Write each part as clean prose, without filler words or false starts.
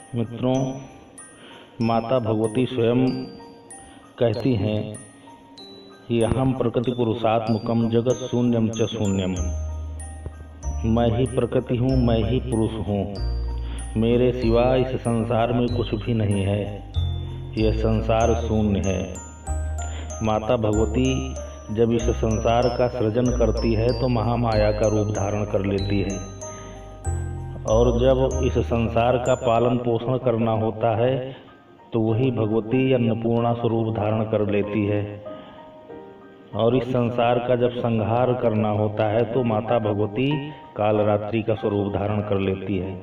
मित्रों, माता भगवती स्वयं कहती हैं कि अहम प्रकृति पुरुषात्मकम जगत शून्यम च शून्यम। मैं ही प्रकृति हूँ, मैं ही पुरुष हूँ, मेरे सिवा इस संसार में कुछ भी नहीं है, यह संसार शून्य है। माता भगवती जब इस संसार का सृजन करती है तो महामाया का रूप धारण कर लेती है, और जब इस संसार का पालन पोषण करना होता है तो वही भगवती अन्नपूर्णा स्वरूप धारण कर लेती है, और इस संसार का जब संहार करना होता है तो माता भगवती कालरात्रि का स्वरूप धारण कर लेती है।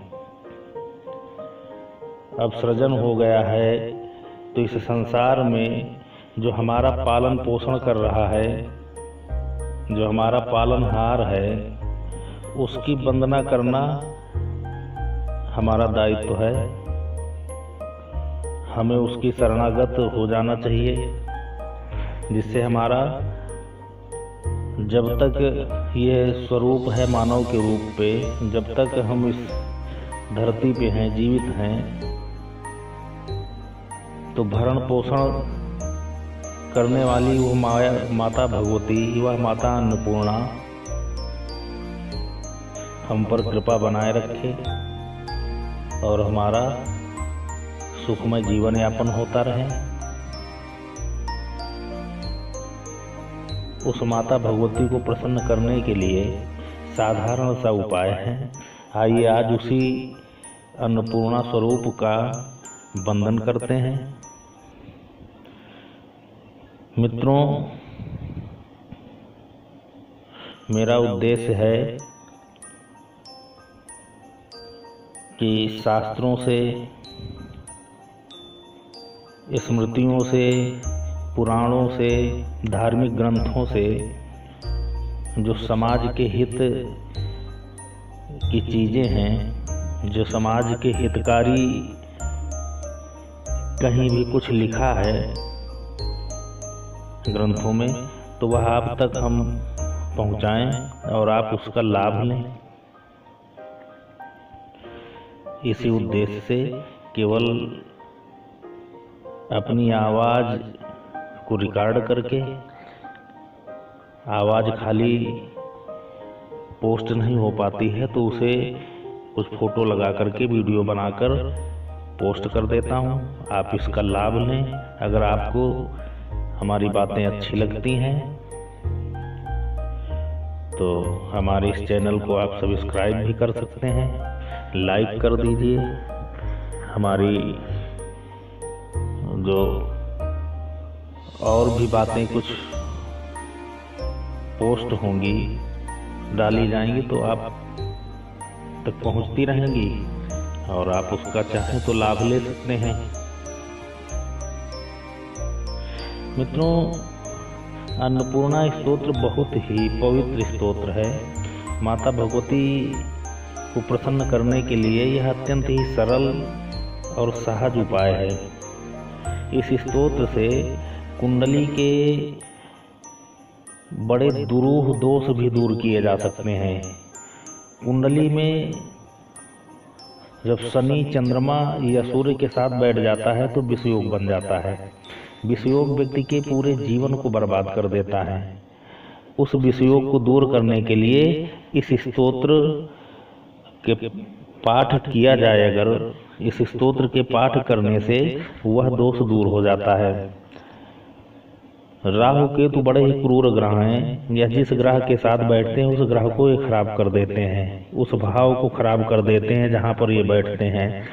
अब सृजन हो गया है तो इस संसार में जो हमारा पालन पोषण कर रहा है, जो हमारा पालनहार है, उसकी वंदना करना हमारा दायित्व है। हमें उसकी शरणागत हो जाना चाहिए, जिससे हमारा जब तक ये स्वरूप है मानव के रूप पे, जब तक हम इस धरती पे हैं, जीवित हैं, तो भरण पोषण करने वाली वो माता भगवती, वह माता अन्नपूर्णा हम पर कृपा बनाए रखे और हमारा सुखमय जीवन यापन होता रहे। उस माता भगवती को प्रसन्न करने के लिए साधारण सा उपाय है। आइए आज उसी अन्नपूर्णा स्वरूप का वंदन करते हैं। मित्रों, मेरा उद्देश्य है कि शास्त्रों से, स्मृतियों से, पुराणों से, धार्मिक ग्रंथों से जो समाज के हित की चीज़ें हैं, जो समाज के हितकारी कहीं भी कुछ लिखा है ग्रंथों में, तो वह आप तक हम पहुंचाएं और आप उसका लाभ लें। इसी उद्देश्य से केवल अपनी आवाज़ को रिकॉर्ड करके, आवाज़ खाली पोस्ट नहीं हो पाती है तो उसे कुछ फोटो लगा करके, वीडियो बनाकर पोस्ट कर देता हूँ। आप इसका लाभ लें। अगर आपको हमारी बातें अच्छी लगती हैं तो हमारे इस चैनल को आप सब्सक्राइब भी कर सकते हैं, लाइक कर दीजिए। हमारी जो और भी बातें कुछ पोस्ट होंगी, डाली जाएंगी तो आप तक पहुंचती रहेंगी और आप उसका चाहें तो लाभ ले सकते हैं। मित्रों, अन्नपूर्णा स्तोत्र बहुत ही पवित्र स्तोत्र है। माता भगवती को प्रसन्न करने के लिए यह अत्यंत ही सरल और सहज उपाय है। इस स्तोत्र से कुंडली के बड़े दुरूह दोष भी दूर किए जा सकते हैं। कुंडली में जब शनि, चंद्रमा या सूर्य के साथ बैठ जाता है तो विषयोग बन जाता है। विषयोग व्यक्ति के पूरे जीवन को बर्बाद कर देता है। उस विषयोग को दूर करने के लिए इस स्तोत्र के पाठ किया जाए, अगर इस स्तोत्र के पाठ करने से वह दोष दूर हो जाता है। राहु केतु बड़े ही क्रूर ग्रह हैं। यह जिस ग्रह के साथ बैठते हैं उस ग्रह को ये खराब कर देते हैं, उस भाव को खराब कर देते हैं जहाँ पर ये बैठते हैं।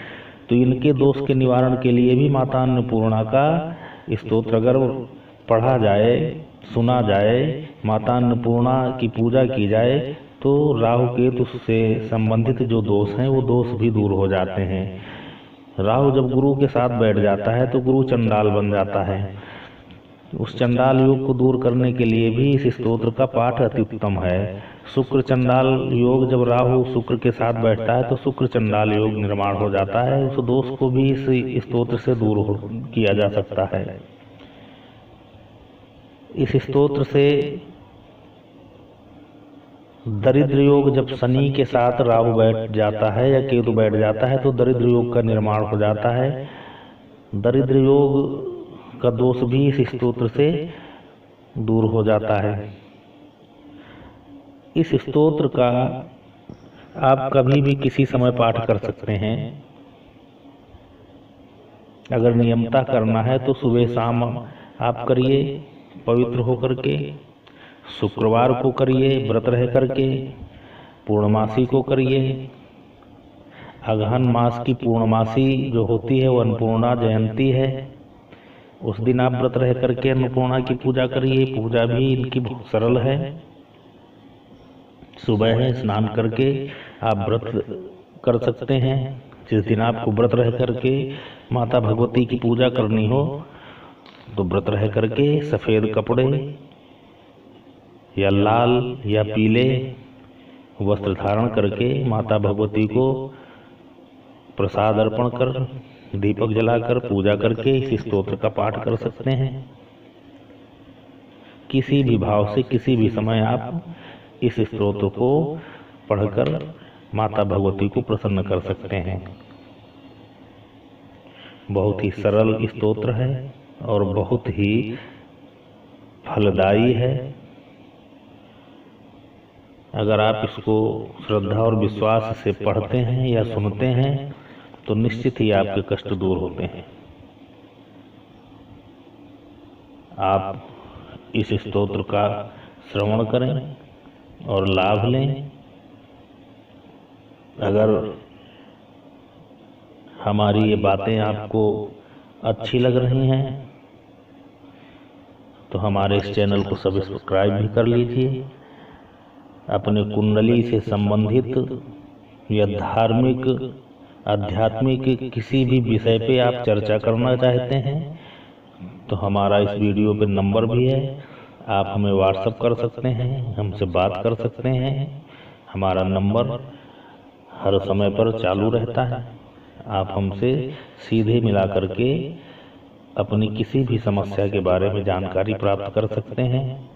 तो इनके दोष के निवारण के लिए भी माता अन्नपूर्णा का स्तोत्र अगर पढ़ा जाए, सुना जाए, माता अन्नपूर्णा की पूजा की जाए तो राहु केतु से संबंधित जो दोष हैं वो दोष भी दूर हो जाते हैं। राहु जब गुरु के साथ बैठ जाता है तो गुरु चंडाल बन जाता है। उस चंडाल योग को दूर करने के लिए भी इस स्तोत्र का पाठ अति उत्तम है। शुक्र चंडाल योग, जब राहु शुक्र के साथ बैठता है तो शुक्र चंडाल योग निर्माण हो जाता है। उस दोष को भी इस स्तोत्र से दूर किया जा सकता है। इस स्तोत्र से दरिद्र योग जब शनि के साथ राहु बैठ जाता है या केतु बैठ जाता है तो दरिद्र योग का निर्माण हो जाता है। दरिद्र योग का दोष भी इस स्तोत्र से दूर हो जाता है। इस स्तोत्र का आप कभी भी किसी समय पाठ कर सकते हैं। अगर नियमता करना है तो सुबह शाम आप करिए, पवित्र होकर के। शुक्रवार को करिए व्रत रह करके, पूर्णमासी को करिए। अगहन मास की पूर्णमासी जो होती है वो अन्नपूर्णा जयंती है, उस दिन आप व्रत रह करके अन्नपूर्णा की पूजा करिए। पूजा भी इनकी बहुत सरल है। सुबह है स्नान करके आप व्रत कर सकते हैं। जिस दिन आपको व्रत रह करके माता भगवती की पूजा करनी हो तो व्रत रह करके सफ़ेद कपड़े या लाल या पीले वस्त्र धारण करके माता भगवती को प्रसाद अर्पण कर, दीपक जलाकर पूजा करके इस स्तोत्र का पाठ कर सकते हैं। किसी भी भाव से किसी भी समय आप इस स्तोत्र को पढ़कर माता भगवती को प्रसन्न कर सकते हैं। बहुत ही सरल स्तोत्र है और बहुत ही फलदायी है। अगर आप इसको श्रद्धा और विश्वास से पढ़ते हैं या सुनते हैं तो निश्चित ही आपके कष्ट दूर होते हैं। आप इस स्तोत्र का श्रवण करें और लाभ लें। अगर हमारी ये बातें आपको अच्छी लग रही हैं तो हमारे इस चैनल को सब्सक्राइब भी कर लीजिए। अपने कुंडली से संबंधित या धार्मिक आध्यात्मिक किसी भी विषय पे आप चर्चा करना चाहते हैं तो हमारा इस वीडियो पे नंबर भी है। आप हमें व्हाट्सएप कर सकते हैं, हमसे बात कर सकते हैं। हमारा नंबर हर समय पर चालू रहता है। आप हमसे सीधे मिला करके अपनी किसी भी समस्या के बारे में जानकारी प्राप्त कर सकते हैं।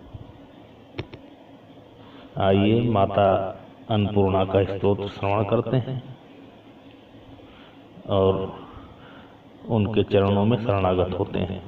आइए माता अन्नपूर्णा का स्तोत्र श्रवण करते हैं और उनके चरणों में शरणागत होते हैं।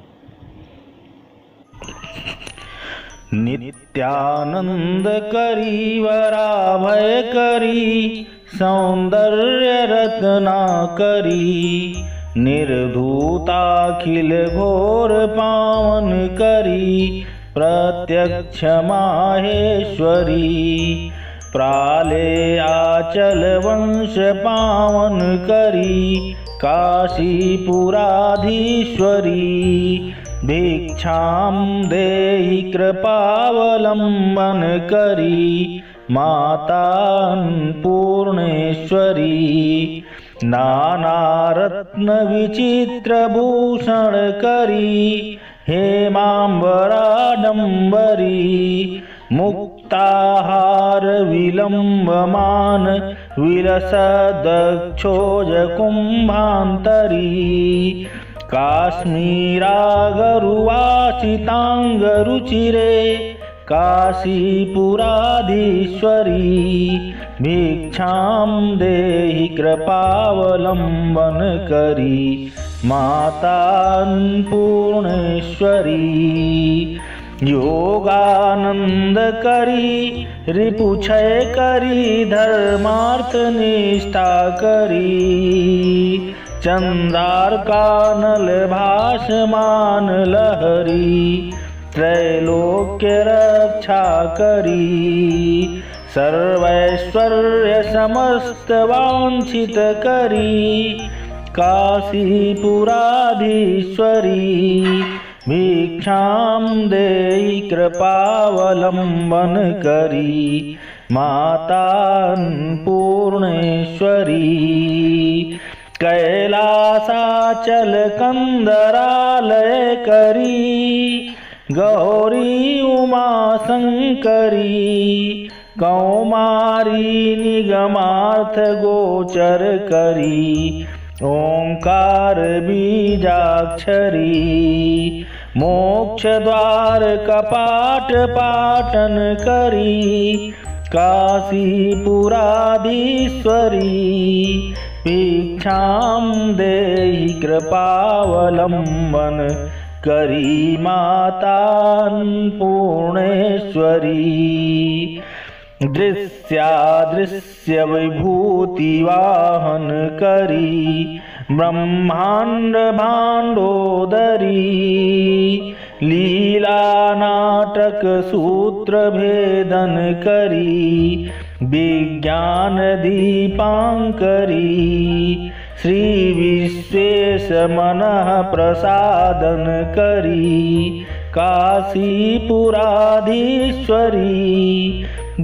नित्यानंद करी वराभय करी, सौंदर्य रत्ना करी, निर्धूताखिल घोर पावन करी, प्रत्यक्ष माहेश्वरी, प्राले आचल वंश पावन करी, काशीपुराधीश्वरी, भिक्षां देहि कृपावलंबन करी, माता अन्नपूर्णेश्वरी, नानारत्न विचित्र भूषण करी, हेमांबराडंबरी, मुक्ताहार विलंबमान विलसदक्षोज कुंभांतरी, काश्मीरागरुवासितांगरुचिरे, काशीपुराधीश्वरी, भिक्षां देहि कृपावलंबन करी, माता अन्नपूर्णेश्वरी, योगानंद करी, रिपुक्षय करी, धर्मार्थ निष्ठा करी, चंद्रार्कानल भासमान लहरी, त्रैलोक्य रक्षा करी, सर्वैश्वर्य समस्त वांछित करी, काशीपुराधीश्वरी, भिक्षां देहि कृपावलंबन करी, माता अन्नपूर्णेश्वरी, कैलासाचल कंदरालय करी, गौरी उमा शंकरी, कौमारी निगमार्थ गोचर करी, ओंकार बीजाक्षरी, मोक्ष द्वार कपाट पाटन करी, काशीपुराधीश्वरी भिक्षां देहि कृपावलम्बन करी मातान्नपूर्णेश्वरी दृश्यादृश्य विभूति वाहन करी ब्रह्मांड भांडोदरी लीला नाटक सूत्र भेदन करी विज्ञान दीपांकरी श्री विश्वेश मनः प्रसादन करी काशीपुराधीश्वरी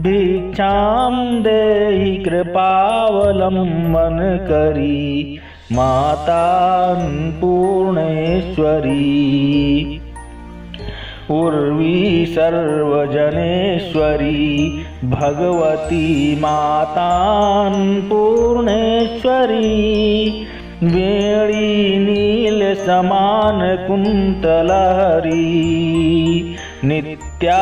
भिक्षां देहि कृपावलम्बन करी मातान्नपूर्णेश्वरी उर्वी सर्वजनेश्वरी भगवती मातान्नपूर्णेश्वरी वेणी नील समान कुंतलहरी नित्यानंदानेश्वरी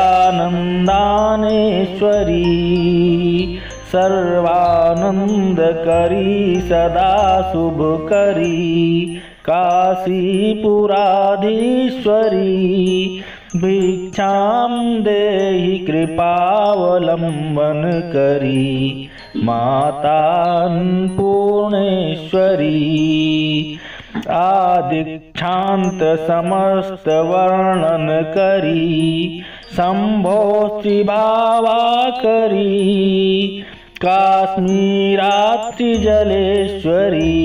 सर्वानंद करी सदा शुभ करी काशीपुराधीश्वरी भिक्षां देहि कृपावलम्बन करी मातान्नपूर्णेश्वरी आदिक्षांत समस्त वर्णन करी शंभो श्रीभावा करी काश्मीरात्रि जलेश्वरी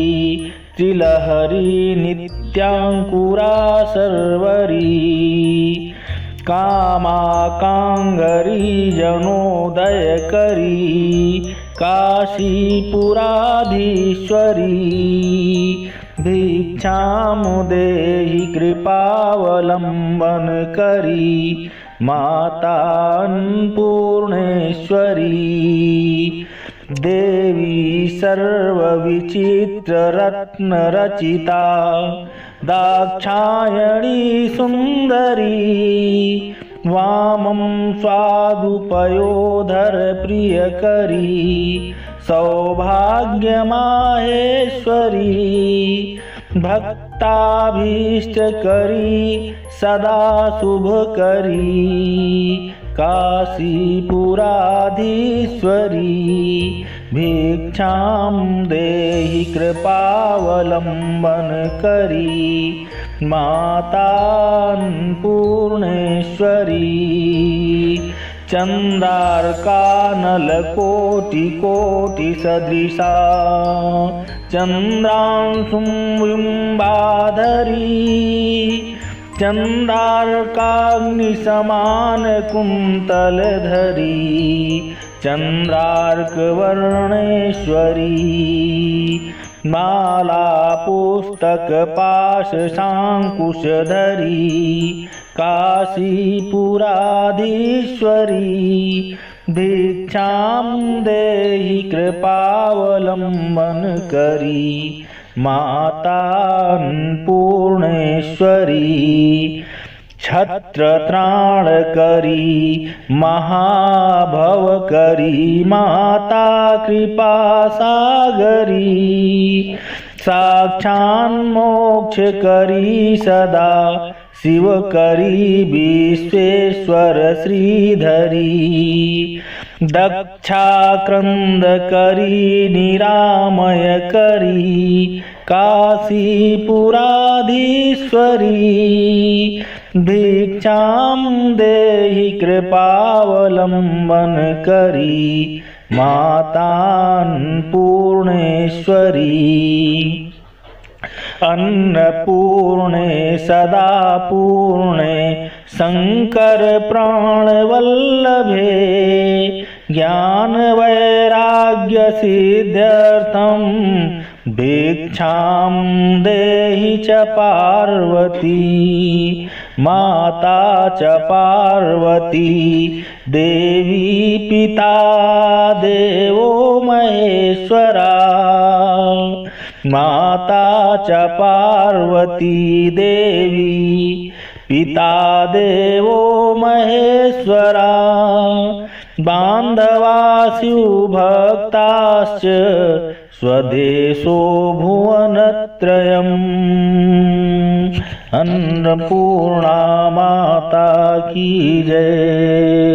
त्रिलहरी नित्यांकुरा सर्वरी कामाकांगरी जनोदय करी काशीपुराधीश्वरी भिक्षां देहि कृपावलम्बन करी मातान्नपूर्णेश्वरी देवी सर्वविचित्र रत्न रचिता दाक्षायणी सुंदरी वामं स्वादुपयोधर प्रियकरी सौभाग्य माहेश्वरी भक्ताभीष्ट करी सदा शुभ करी काशीपुराधीश्वरी भिक्षां देहि कृपावलम्बन करी मातान्नपूर्णेश्वरी चंद्रार्कानलकोटि सदृशा चंद्रांशुं बिम्बाधरी चंद्रार्काग्निसमान कुंतलधरी चंद्रार्कवर्णेश्वरी माला पुस्तक पाश शांकुशधरी काशीपुराधीश्वरी भिक्षां देहि कृपावलम्बन करी मातान्नपूर्णेश्वरी छत्रत्राण करी महाभव करी माता कृपा सागरी साक्षान्मोक्ष करी सदा शिव करी विश्वेश्वर श्रीधरी दक्षाक्रंद करी निरामय करी काशीपुराधीश्वरी भिक्षां देहि कृपावलम्बन करी मातान्नपूर्णेश्वरी अन्नपूर्णे सदा पूर्णे शंकर प्राणवल्लभे ज्ञान वैराग्य सिद्ध्यर्थं भिक्षां देहि च पार्वती माता च पार्वती देवी पिता देवो महेश्वरा माता च पार्वती देवी पिता देवो महेश्वरा बान्धवास्यु भक्ताश्च स्वदेशो भुवनत्रयम् अन्नपूर्णा माता की जय।